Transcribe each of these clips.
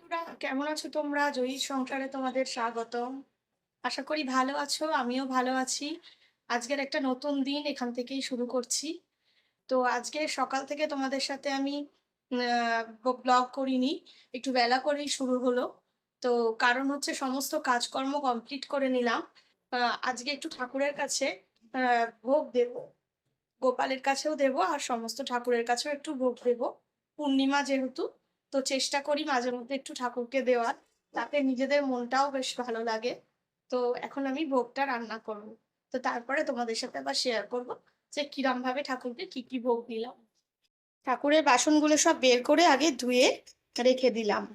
বন্ধুরা, কেমন আছো তোমরা? জয়ী সংসারে তোমাদের স্বাগতম। আশা করি ভালো আছো, আমিও ভালো আছি। আজকের একটা নতুন দিন এখান থেকেই শুরু করছি। তো আজকে সকাল থেকে তোমাদের সাথে আমি ব্লগ করিনি। একটু বেলা করেই শুরু হলো। তো কারণ হচ্ছে সমস্ত কাজকর্ম কমপ্লিট করে নিলাম। আজকে একটু ঠাকুরের কাছে আ ভোগ দেবো। গোপালের কাছেও দেবো আর সমস্ত ঠাকুরের কাছেও একটু ভোগ দেবো। পূর্ণিমা যেহেতু, তো চেষ্টা করি মাঝে মধ্যে একটু ঠাকুরকে দেওয়ার। তাতে নিজেদের মনটাও বেশ ভালো লাগে। তো এখন আমি ভোগটা রান্না করব। তো তারপরে তোমাদের সাথে আবার শেয়ার করব যে কিরমভাবে ঠাকুরকে কি ভোগ দিলাম। ঠাকুরের বাসনগুলো সব বের করে আগে ধুয়ে রেখে দিলাম।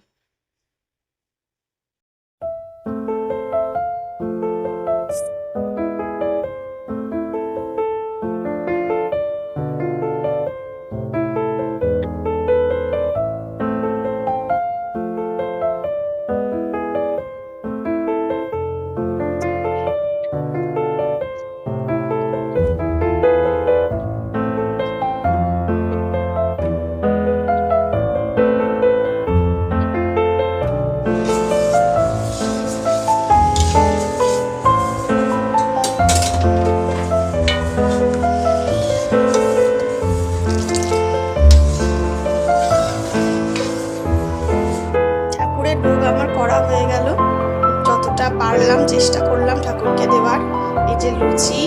ঠাকুরের ভোগ আমার করা হয়ে গেল। যতটা পারলাম চেষ্টা করলাম ঠাকুরকে দেওয়ার। এই যে লুচি,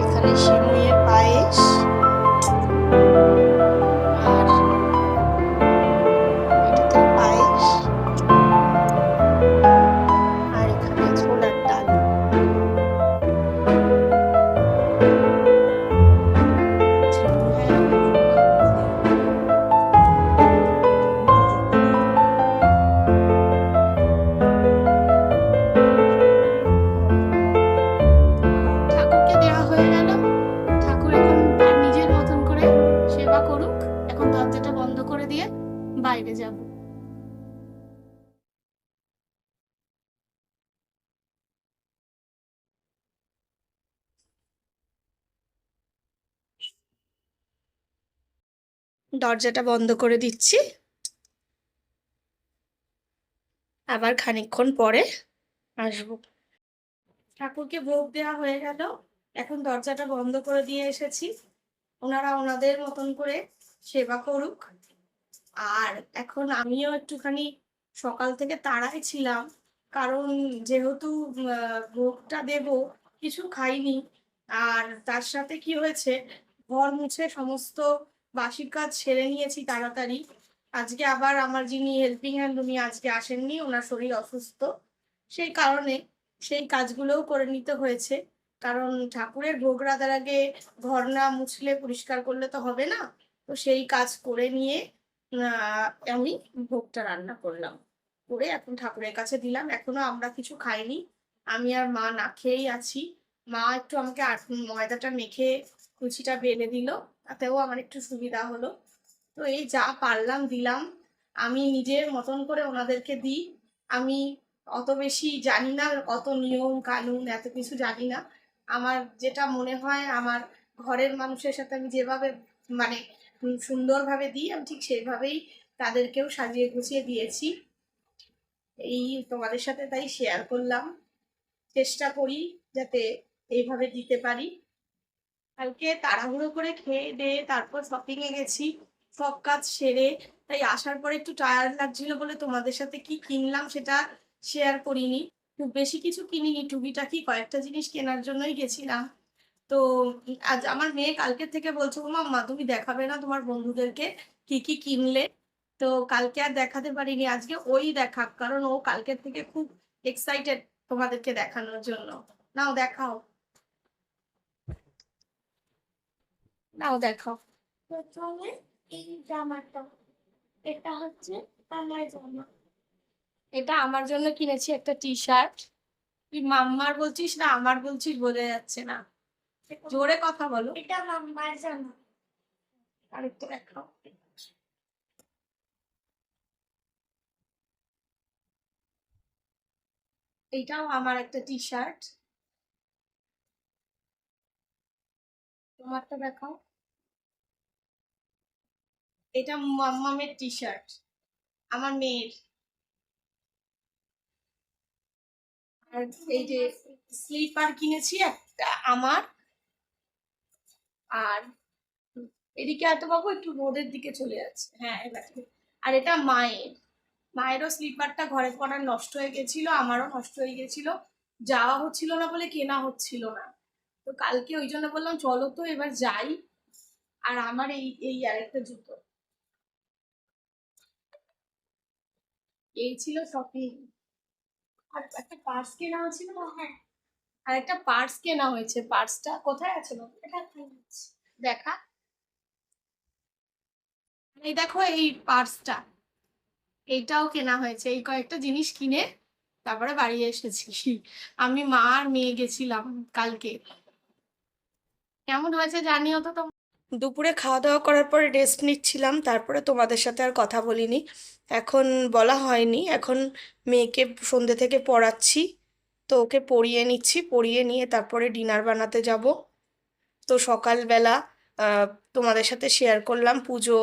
এখানে সিমুইয়ের পায়েস, আর এটাতেও পায়েস, আর এখানে ছোলার ডাল। ঠাকুরকে দেওয়া হয়ে গেল। ঠাকুর এখন তার নিজের মতন করে সেবা করুক। এখন দরজাটা বন্ধ করে দিয়ে বাইরে যাব। দরজাটা বন্ধ করে দিচ্ছি। আবার খানিকক্ষণ পরে আসবো। ঠাকুরকে ভোগ দেওয়া হয়ে গেল। এখন দরজাটা বন্ধ করে দিয়ে এসেছি। ওনারা ওনাদের মতন করে সেবা করুক। আর এখন আমিও একটুখানি সকাল থেকে তাড়ায় ছিলাম। কারণ যেহেতু ভোগটা দেবো, কিছু খাইনি। আর তার সাথে কি হয়েছে, ঘর মুছে সমস্ত বাসি কাজ সেরে নিয়েছি তাড়াতাড়ি। আজকে আবার আমার যিনি হেল্পিং হ্যান্ড উনি আজকে আসেননি, ওনার শরীর অসুস্থ। সেই কারণে সেই কাজগুলোও করে নিতে হয়েছে। কারণ ঠাকুরের ভোগ রাঁধার আগে ঘর না মুছলে পরিষ্কার করলে তো হবে না। তো সেই কাজ করে নিয়ে আমি ভোগটা রান্না করলাম। করে এখন ঠাকুরের কাছে দিলাম। এখনো আমরা কিছু খাইনি। আমি আর মা না খেয়েই আছি। মা একটু আমাকে ময়দাটা মেখে লুচিটা বেলে দিল। তাতেও আমার একটু সুবিধা হলো। তো এই যা পারলাম দিলাম। আমি নিজের মতন করে ওনাদেরকে দিই। আমি অত বেশি জানি না, অত নিয়ম কানুন এত কিছু জানি না। আমার যেটা মনে হয় আমার ঘরের মানুষের সাথে আমি যেভাবে মানে সুন্দরভাবে দিই, আমি ঠিক সেইভাবেই তাদেরকেও সাজিয়ে গুছিয়ে দিয়েছি। এই তোমাদের সাথে তাই শেয়ার করলাম। চেষ্টা করি যাতে এইভাবে দিতে পারি। কালকে তাড়াহুড়ো করে খেয়ে দিয়ে তারপর শপিং এ গেছি, সব কাজ সেরে। তাই আসার পরে একটু টায়ার্ড লাগছিল বলে তোমাদের সাথে কি কিনলাম সেটা শেয়ার করিনি। খুব বেশি কিছু কিনিনি, টুকিটাকি কয়েকটা জিনিস কেনার জন্যই গেছিলাম। তো আজ আমার মেয়ে কালকের থেকে বলছে, ও মাম্মা তুমি দেখাবে না তোমার বন্ধুদেরকে কি কিনলে? তো কালকে আর দেখাতে পারিনি, আজকে ওই দেখাক, কারণ ও কালকের থেকে খুব এক্সাইটেড তোমাদেরকে দেখানোর জন্য। নাও দেখাও, নাও দেখাও। প্রথমে এই জামাটা, এটা হচ্ছে আমার জামা। এটা আমার জন্য কিনেছি একটা টি শার্ট। তুই মাম্মার বলছিস না আমার বলছিস বোঝা যাচ্ছে না, জোরে কথা বলো। এটা মাম্মার জামা। আরেকটা দেখাও। এইটাও আমার একটা টি শার্ট। তোমারটা দেখাও। এটা মাম্মামের টি শার্ট, আমার মেয়ের। আর এই যে স্লিপার কিনেছি একটা আমার, আর এদিকে এত বাবু একটু রোদের দিকে চলে যাচ্ছে, হ্যাঁ এবার ঠিক। আর এটা মায়ের, মায়েরও স্লিপারটা ঘরে পড়ার নষ্ট হয়ে গেছিল, আমারও নষ্ট হয়ে গেছিল, যাওয়া হচ্ছিল না বলে কেনা হচ্ছিল না। তো কালকে ওই জন্য বললাম চলো তো এবার যাই। আর আমার এই এই আরেকটা জুতো, এই ছিল শপিং। আর একটা পার্স কেনা হয়েছিল, হ্যাঁ আর একটা পার্স কেনা হয়েছে, পার্সটা কোথায় আছে বাবু? এটা দেখা, এই দেখো এই পার্সটা, এইটাও কেনা হয়েছে। এই কয়েকটা জিনিস কিনে তারপরে বাড়ি এসেছি। আমি মা আর মেয়ে গেছিলাম কালকে। কেমন হয়েছে জানিও তো তোমরা। দুপুরে খাওয়া দাওয়া করার পরে রেস্ট নিচ্ছিলাম, তারপরে তোমাদের সাথে আর কথা বলিনি। এখন বলা হয়নি, এখন মেয়েকে সন্ধ্যে থেকে পড়াচ্ছি, তো ওকে পড়িয়ে নিচ্ছি, পড়িয়ে নিয়ে তারপরে ডিনার বানাতে যাব। তো সকালবেলা আহ, তোমাদের সাথে শেয়ার করলাম পুজো,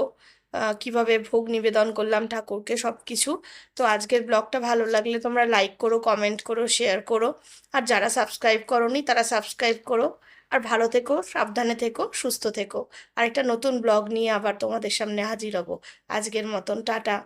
কিভাবে ভোগ নিবেদন করলাম ঠাকুরকে, সব কিছু। তো আজকের ব্লগটা ভালো লাগলে তোমরা লাইক করো, কমেন্ট করো, শেয়ার করো। আর যারা সাবস্ক্রাইব করোনি তারা সাবস্ক্রাইব করো। আর ভালো থেকো, সাবধানে থেকো, সুস্থ থেকো। আর একটা নতুন ব্লগ নিয়ে আবার তোমাদের সামনে হাজির হব। আজকের মতন টাটা।